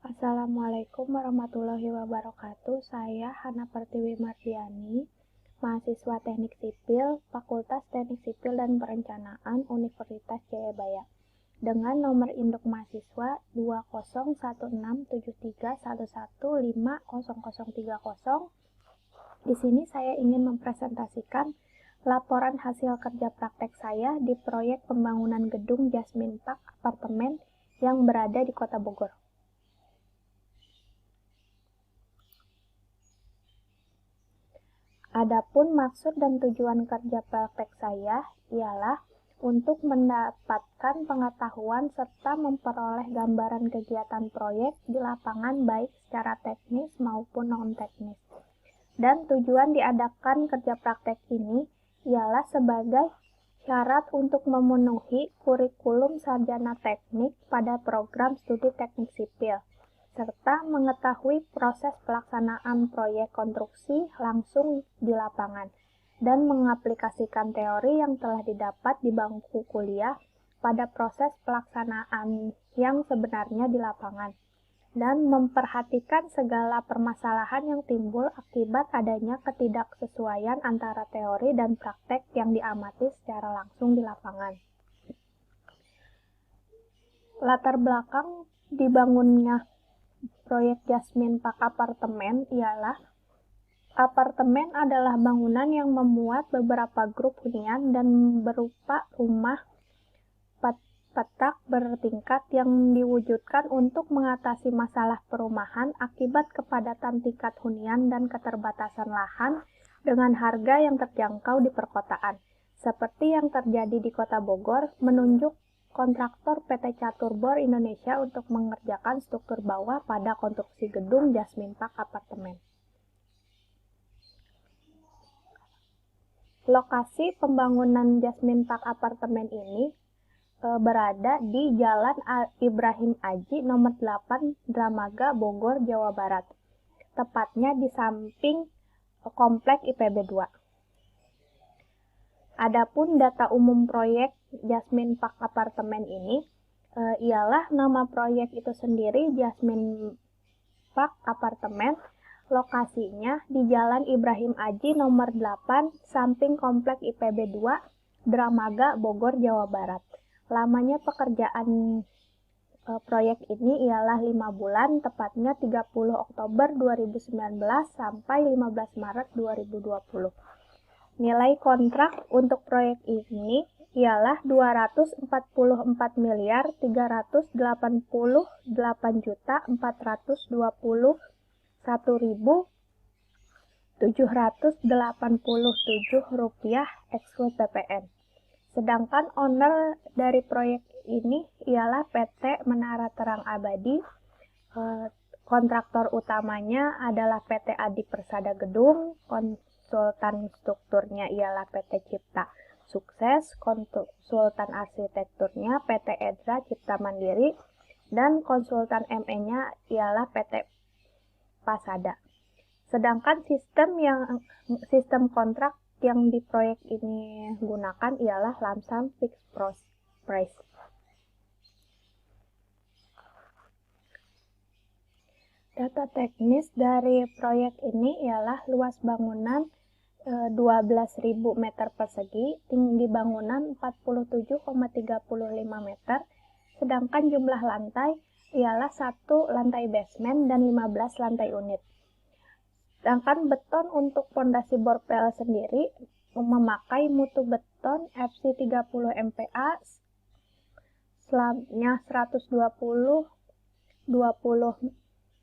Assalamualaikum warahmatullahi wabarakatuh. Saya Hana Pertiwi Mardiani, mahasiswa Teknik Sipil, Fakultas Teknik Sipil dan Perencanaan Universitas Jayabaya, dengan nomor induk mahasiswa 201673115030. Di sini saya ingin mempresentasikan laporan hasil kerja praktek saya di proyek pembangunan gedung Jasmine Park Apartemen yang berada di Kota Bogor. Adapun maksud dan tujuan kerja praktek saya ialah untuk mendapatkan pengetahuan serta memperoleh gambaran kegiatan proyek di lapangan baik secara teknis maupun non-teknis. Dan tujuan diadakan kerja praktek ini ialah sebagai syarat untuk memenuhi kurikulum sarjana teknik pada program studi teknik sipil, serta mengetahui proses pelaksanaan proyek konstruksi langsung di lapangan, dan mengaplikasikan teori yang telah didapat di bangku kuliah pada proses pelaksanaan yang sebenarnya di lapangan, dan memperhatikan segala permasalahan yang timbul akibat adanya ketidaksesuaian antara teori dan praktek yang diamati secara langsung di lapangan. Latar belakang dibangunnya proyek Jasmine Park Apartemen ialah apartemen adalah bangunan yang memuat beberapa grup hunian dan berupa rumah petak bertingkat yang diwujudkan untuk mengatasi masalah perumahan akibat kepadatan tingkat hunian dan keterbatasan lahan dengan harga yang terjangkau di perkotaan, seperti yang terjadi di Kota Bogor, menunjuk kontraktor PT Catur Bor Indonesia untuk mengerjakan struktur bawah pada konstruksi gedung Jasmine Park Apartemen. Lokasi pembangunan Jasmine Park Apartemen ini berada di Jalan Ibrahim Aji nomor 8 Dramaga, Bogor, Jawa Barat. Tepatnya di samping Komplek IPB 2. Adapun data umum proyek Jasmine Park Apartemen ini ialah nama proyek itu sendiri Jasmine Park Apartemen, lokasinya di Jalan Ibrahim Aji nomor 8 samping Komplek IPB 2 Dramaga, Bogor, Jawa Barat. Lamanya pekerjaan proyek ini ialah 5 bulan, tepatnya 30 Oktober 2019 sampai 15 Maret 2020. Nilai kontrak untuk proyek ini ialah 244.388.787 rupiah eksklu PPN. Sedangkan owner dari proyek ini ialah PT Menara Terang Abadi. Kontraktor utamanya adalah PT Adi Persada Gedung, konsultan strukturnya ialah PT Cipta Sukses, konsultan arsitekturnya PT Edra Cipta Mandiri, dan konsultan ME-nya ialah PT Pasada. Sedangkan sistem kontrak yang di proyek ini gunakan ialah lump sum fixed price. Data teknis dari proyek ini ialah luas bangunan 12.000 meter persegi, tinggi bangunan 47,35 meter, sedangkan jumlah lantai ialah 1 lantai basement dan 15 lantai unit. Sedangkan beton untuk pondasi borpel sendiri memakai mutu beton FC 30 MPa, slabnya 120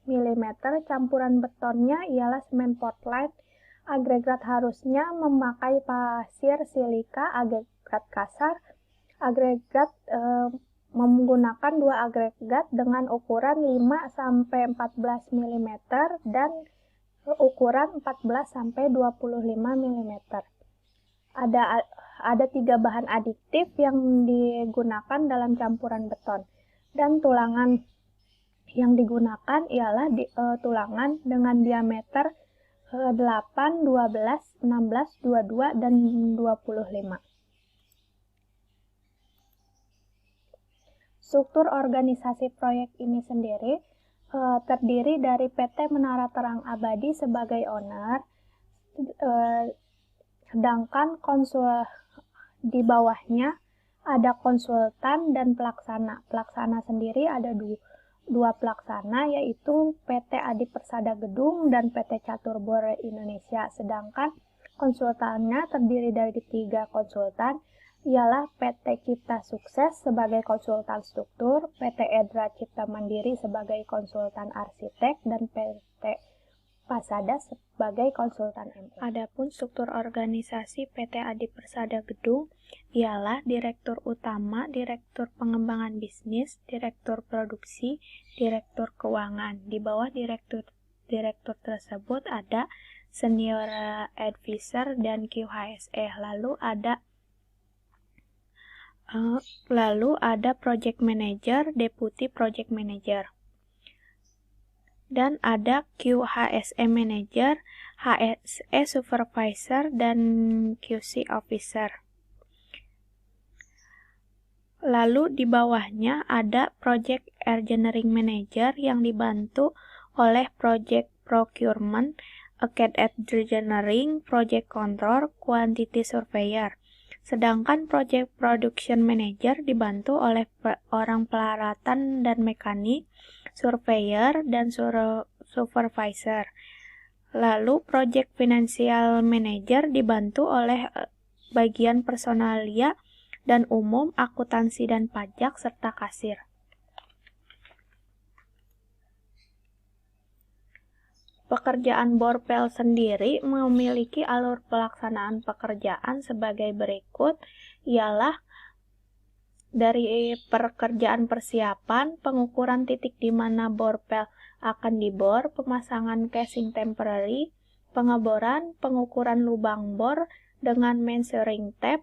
mm, campuran betonnya ialah semen Portland, agregat harusnya memakai pasir silika, agregat kasar, agregat menggunakan 2 agregat dengan ukuran 5-14 mm dan ukuran 14-25 mm. Ada 3 bahan adiktif yang digunakan dalam campuran beton, dan tulangan yang digunakan ialah tulangan dengan diameter 8, 12, 16, 22, dan 25. Struktur organisasi proyek ini sendiri terdiri dari PT Menara Terang Abadi sebagai owner, sedangkan di bawahnya ada konsultan dan pelaksana. Pelaksana sendiri ada dua pelaksana, yaitu PT Adi Persada Gedung dan PT Catur Bor Indonesia. Sedangkan konsultannya terdiri dari 3 konsultan, ialah PT Cipta Sukses sebagai konsultan struktur, PT Edra Cipta Mandiri sebagai konsultan arsitek, dan PT Pasada sebagai konsultan ME. Adapun struktur organisasi PT Adi Persada Gedung ialah Direktur Utama, Direktur Pengembangan Bisnis, Direktur Produksi, Direktur Keuangan. Di bawah direktur tersebut ada Senior Advisor dan QHSE. Lalu ada Project Manager, Deputy Project Manager. Dan ada QHSE Manager, HSE Supervisor, dan QC Officer. Lalu di bawahnya ada Project Engineering Manager yang dibantu oleh Project Procurement, Account Engineering, Project Control, Quantity Surveyor. Sedangkan Project Production Manager dibantu oleh orang pelaratan dan mekanik, surveyor, dan supervisor. Lalu Project Financial Manager dibantu oleh bagian personalia dan umum, akuntansi dan pajak, serta kasir. Pekerjaan Borpel sendiri memiliki alur pelaksanaan pekerjaan sebagai berikut, ialah dari pekerjaan persiapan, pengukuran titik di mana borpel akan dibor, pemasangan casing temporary, pengeboran, pengukuran lubang bor dengan measuring tape,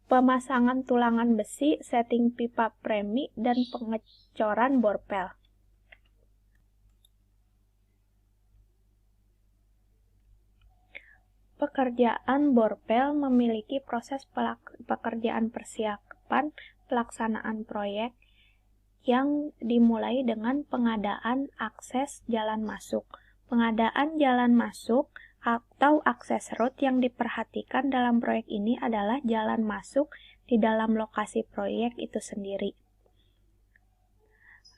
pemasangan tulangan besi, setting pipa premi, dan pengecoran borpel. Pekerjaan borpel memiliki proses pekerjaan persiapan pelaksanaan proyek yang dimulai dengan pengadaan akses jalan masuk. Pengadaan jalan masuk atau akses road yang diperhatikan dalam proyek ini adalah jalan masuk di dalam lokasi proyek itu sendiri.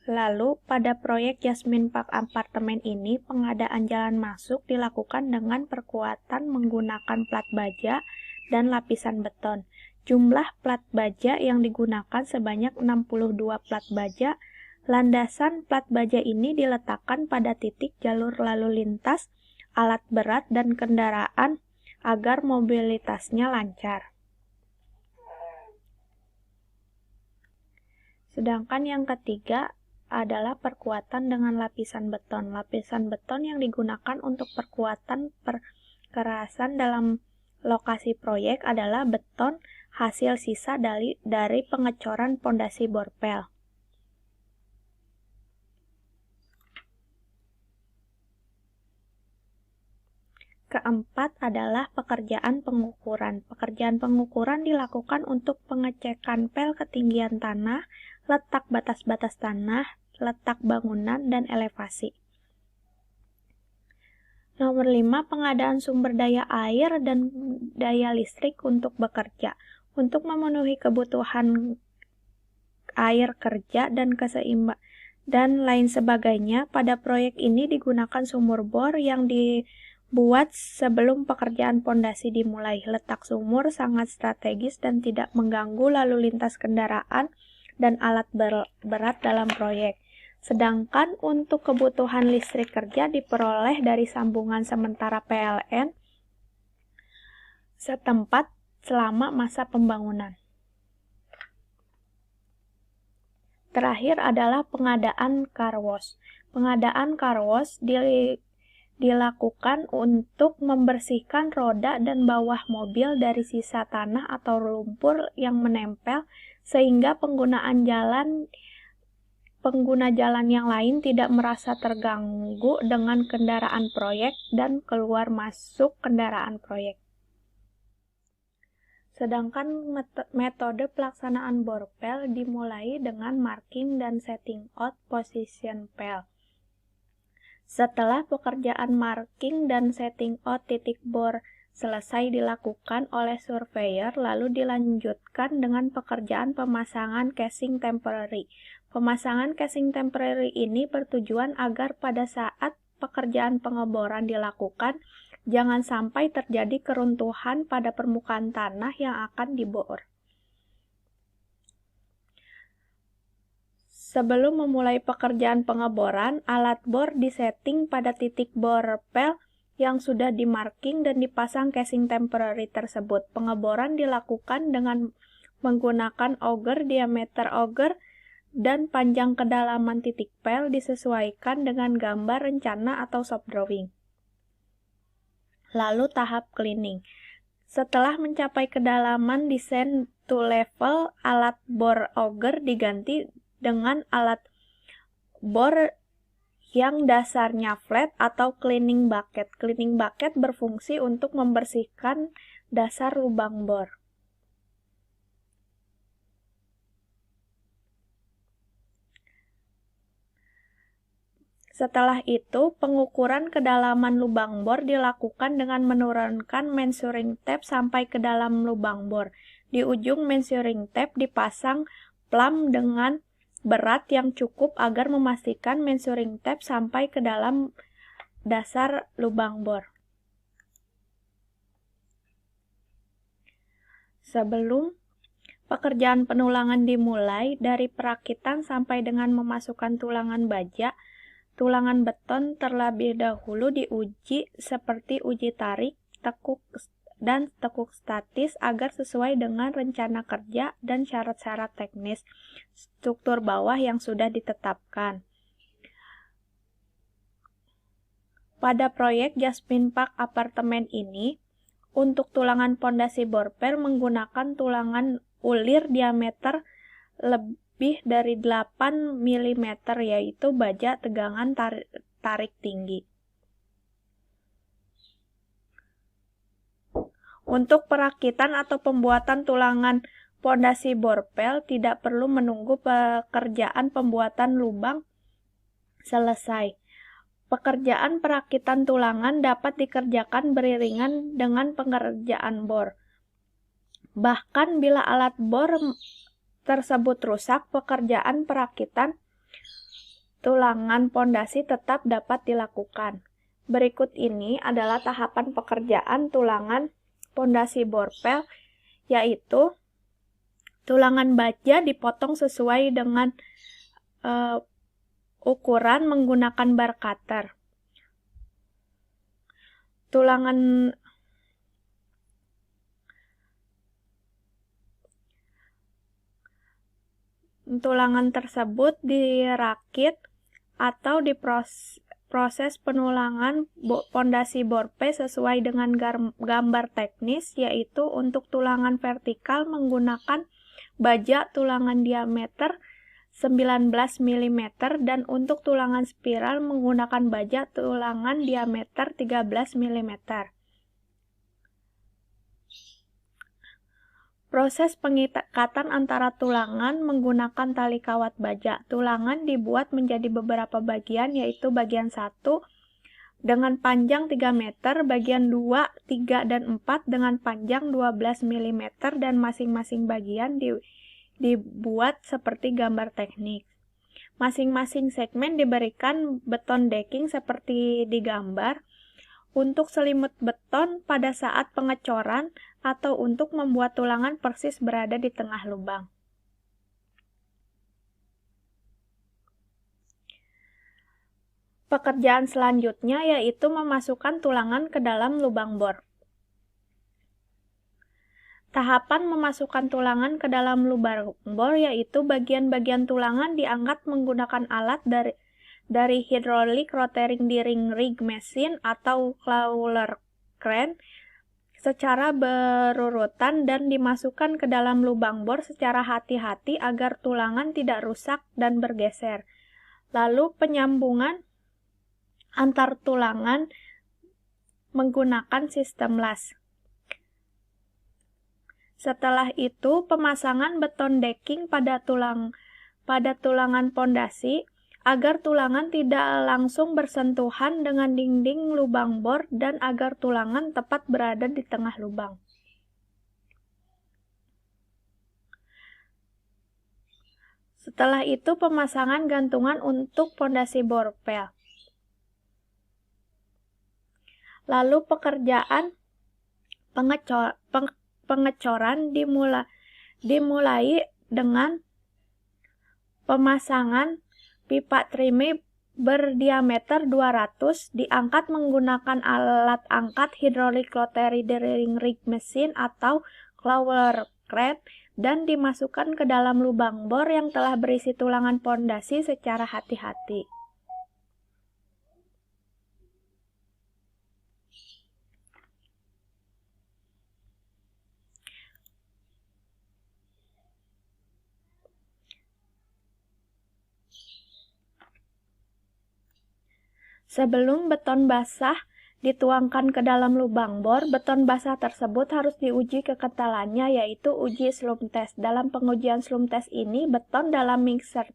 Lalu, pada proyek Jasmine Park Apartemen ini, pengadaan jalan masuk dilakukan dengan perkuatan menggunakan plat baja dan lapisan beton. Jumlah plat baja yang digunakan sebanyak 62 plat baja. Landasan plat baja ini diletakkan pada titik jalur lalu lintas, alat berat, dan kendaraan agar mobilitasnya lancar. Sedangkan yang ketiga adalah perkuatan dengan lapisan beton. Lapisan beton yang digunakan untuk perkuatan perkerasan dalam lokasi proyek adalah beton hasil sisa dari pengecoran pondasi borpel. Keempat adalah pekerjaan pengukuran. Pekerjaan pengukuran dilakukan untuk pengecekan pel ketinggian tanah, letak batas-batas tanah, letak bangunan, dan elevasi. Nomor 5, pengadaan sumber daya air dan daya listrik untuk bekerja. Untuk memenuhi kebutuhan air kerja dan lain sebagainya, pada proyek ini digunakan sumur bor yang dibuat sebelum pekerjaan pondasi dimulai. Letak sumur sangat strategis dan tidak mengganggu lalu lintas kendaraan dan alat berat dalam proyek. Sedangkan untuk kebutuhan listrik kerja diperoleh dari sambungan sementara PLN setempat selama masa pembangunan. Terakhir adalah pengadaan car wash. Pengadaan car wash dilakukan untuk membersihkan roda dan bawah mobil dari sisa tanah atau lumpur yang menempel sehingga pengguna jalan yang lain tidak merasa terganggu dengan kendaraan proyek dan keluar masuk kendaraan proyek. Sedangkan metode pelaksanaan borpel dimulai dengan marking dan setting out position pel. Setelah pekerjaan marking dan setting out titik bor selesai dilakukan oleh surveyor, lalu dilanjutkan dengan pekerjaan pemasangan casing temporary. Pemasangan casing temporary ini bertujuan agar pada saat pekerjaan pengeboran dilakukan, jangan sampai terjadi keruntuhan pada permukaan tanah yang akan dibor. Sebelum memulai pekerjaan pengeboran, alat bor disetting pada titik bor pel yang sudah dimarking dan dipasang casing temporary tersebut. Pengeboran dilakukan dengan menggunakan auger, diameter auger, dan panjang kedalaman titik pel disesuaikan dengan gambar rencana atau shop drawing. Lalu tahap cleaning. Setelah mencapai kedalaman descend to level, alat bor auger diganti dengan alat bor yang dasarnya flat atau cleaning bucket. Cleaning bucket berfungsi untuk membersihkan dasar lubang bor. Setelah itu, pengukuran kedalaman lubang bor dilakukan dengan menurunkan measuring tape sampai ke dalam lubang bor. Di ujung measuring tape dipasang plumb dengan berat yang cukup agar memastikan measuring tape sampai ke dalam dasar lubang bor. Sebelum pekerjaan penulangan dimulai, dari perakitan sampai dengan memasukkan tulangan baja, tulangan beton terlebih dahulu diuji seperti uji tarik, tekuk, dan tekuk statis agar sesuai dengan rencana kerja dan syarat-syarat teknis struktur bawah yang sudah ditetapkan. Pada proyek Jasmine Park Apartemen ini, untuk tulangan pondasi bor pel menggunakan tulangan ulir diameter lebih dari 8 mm, yaitu baja tegangan tarik tinggi. Untuk perakitan atau pembuatan tulangan pondasi bor pel tidak perlu menunggu pekerjaan pembuatan lubang selesai. Pekerjaan perakitan tulangan dapat dikerjakan beriringan dengan pengerjaan bor. Bahkan bila alat bor tersebut rusak, pekerjaan perakitan tulangan pondasi tetap dapat dilakukan. Berikut ini adalah tahapan pekerjaan tulangan pondasi bor pel, yaitu tulangan baja dipotong sesuai dengan ukuran menggunakan bar cutter. Tulangan tersebut dirakit atau diproses penulangan pondasi bor pel sesuai dengan gambar teknis, yaitu untuk tulangan vertikal menggunakan baja tulangan diameter 19 mm dan untuk tulangan spiral menggunakan baja tulangan diameter 13 mm. Proses pengikatan antara tulangan menggunakan tali kawat baja. Tulangan dibuat menjadi beberapa bagian, yaitu bagian 1 dengan panjang 3 meter, bagian 2, 3, dan 4 dengan panjang 12 mm, dan masing-masing bagian dibuat seperti gambar teknik. Masing-masing segmen diberikan beton decking seperti di gambar untuk selimut beton pada saat pengecoran atau untuk membuat tulangan persis berada di tengah lubang. Pekerjaan selanjutnya yaitu memasukkan tulangan ke dalam lubang bor. Tahapan memasukkan tulangan ke dalam lubang bor yaitu bagian-bagian tulangan diangkat menggunakan alat dari hydraulic rotating ring machine atau crawler crane secara berurutan dan dimasukkan ke dalam lubang bor secara hati-hati agar tulangan tidak rusak dan bergeser. Lalu penyambungan antar tulangan menggunakan sistem las. Setelah itu, pemasangan beton decking pada tulangan pondasi agar tulangan tidak langsung bersentuhan dengan dinding lubang bor dan agar tulangan tepat berada di tengah lubang. Setelah itu pemasangan gantungan untuk pondasi borpel. Lalu pekerjaan pengecoran dimulai dengan pemasangan pipa trime berdiameter 200 diangkat menggunakan alat angkat hydraulic rotary drilling rig mesin atau clawer crane dan dimasukkan ke dalam lubang bor yang telah berisi tulangan pondasi secara hati-hati. Sebelum beton basah dituangkan ke dalam lubang bor, beton basah tersebut harus diuji kekentalannya, yaitu uji slump test. Dalam pengujian slump test ini, beton dalam mixer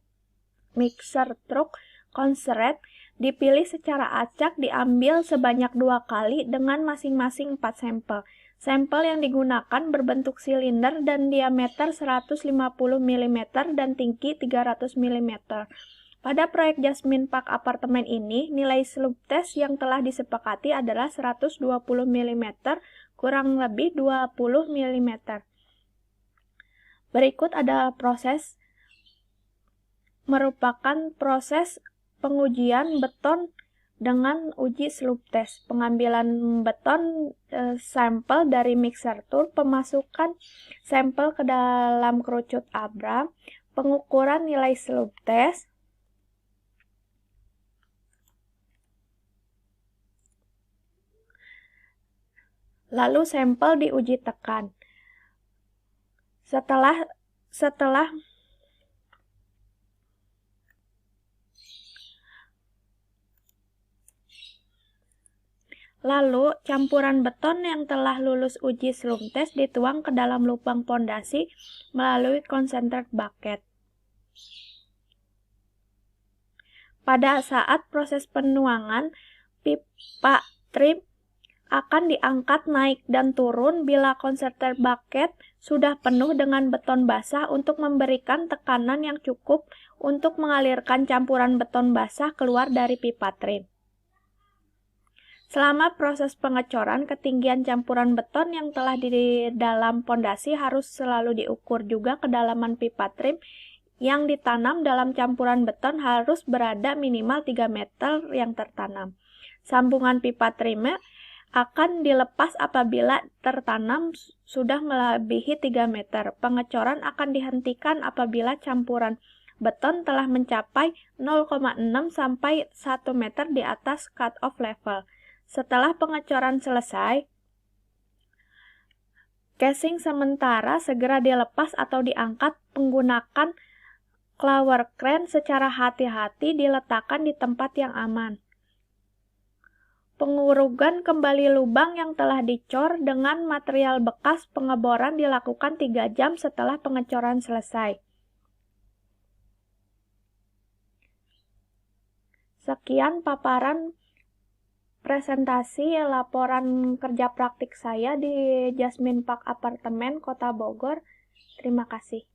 truk konseret dipilih secara acak, diambil sebanyak 2 kali dengan masing-masing 4 sampel. Sampel yang digunakan berbentuk silinder dan diameter 150 mm dan tinggi 300 mm. Pada proyek Jasmine Park Apartemen ini, nilai slump test yang telah disepakati adalah 120 mm, kurang lebih 20 mm. Berikut adalah merupakan proses pengujian beton dengan uji slump test. Pengambilan beton sampel dari mixer tool, pemasukan sampel ke dalam kerucut Abram, pengukuran nilai slump test, lalu sampel diuji tekan. Lalu, campuran beton yang telah lulus uji slump test dituang ke dalam lubang pondasi melalui concentrate bucket. Pada saat proses penuangan, pipa trim akan diangkat naik dan turun bila concentrate bucket sudah penuh dengan beton basah untuk memberikan tekanan yang cukup untuk mengalirkan campuran beton basah keluar dari pipa trim. Selama proses pengecoran, ketinggian campuran beton yang telah di dalam pondasi harus selalu diukur juga. Kedalaman pipa trim yang ditanam dalam campuran beton harus berada minimal 3 meter yang tertanam. Sambungan pipa trim akan dilepas apabila tertanam sudah melebihi 3 meter. Pengecoran akan dihentikan apabila campuran beton telah mencapai 0,6 sampai 1 meter di atas cut-off level. Setelah pengecoran selesai, casing sementara segera dilepas atau diangkat menggunakan clawer crane secara hati-hati diletakkan di tempat yang aman. Pengurugan kembali lubang yang telah dicor dengan material bekas pengeboran dilakukan 3 jam setelah pengecoran selesai. Sekian paparan presentasi laporan kerja praktik saya di Jasmine Park Apartemen, Kota Bogor. Terima kasih.